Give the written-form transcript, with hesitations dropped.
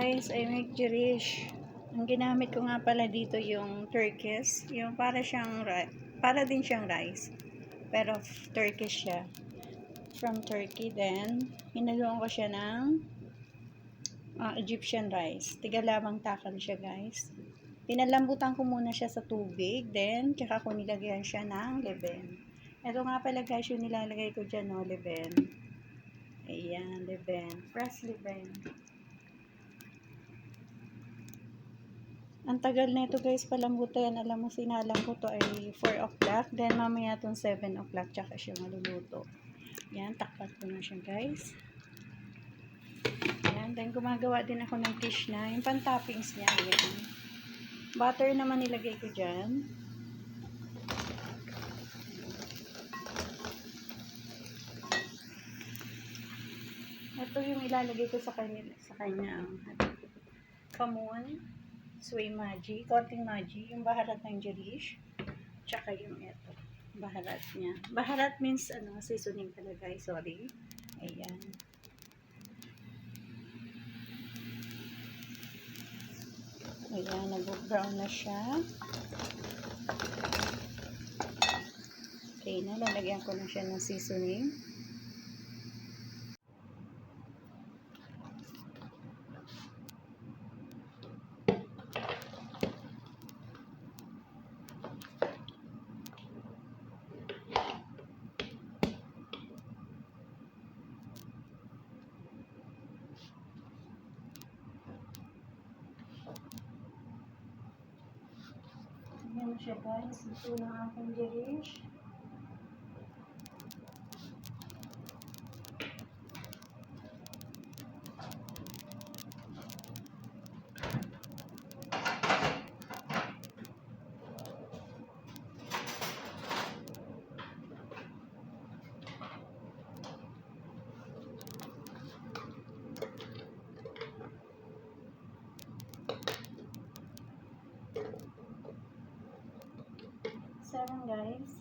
guys, I make girish. Ang ginamit ko nga pala dito yung Turkish, yung para din siyang rice. Pero Turkish siya. From Turkey, then hinaluan ko siya ng Egyptian rice. Tigalawang takal siya guys. Pinalambutan ko muna siya sa tubig, then tsaka ko nilagyan siya ng leben. Ito nga pala guys yung nilalagay ko dyan, no, leben. Ayan, leben. Fresh leben. Ang tagal na ito guys palambutin. Alam mo, sinalang ko to ay 4 o'clock. Then mamaya itong 7 o'clock tsaka siya maluluto. Yan, takpat ko na siya guys. Yan, then gumagawa din ako ng fish na. Yung pan-toppings niya. Yan. Butter naman nilagay ko dyan. Ito yung ilalagay ko sa kanya kamun, sway maji, konting maji, yung baharat ng girish, tsaka yung ito, baharat niya. Baharat means seasoning talaga, sorry. Ayan. Ayan, nag-brown na siya. Okay na, lalagyan ko na siya ng seasoning. Ayan siya guys, ito na aking girish. Seven guys.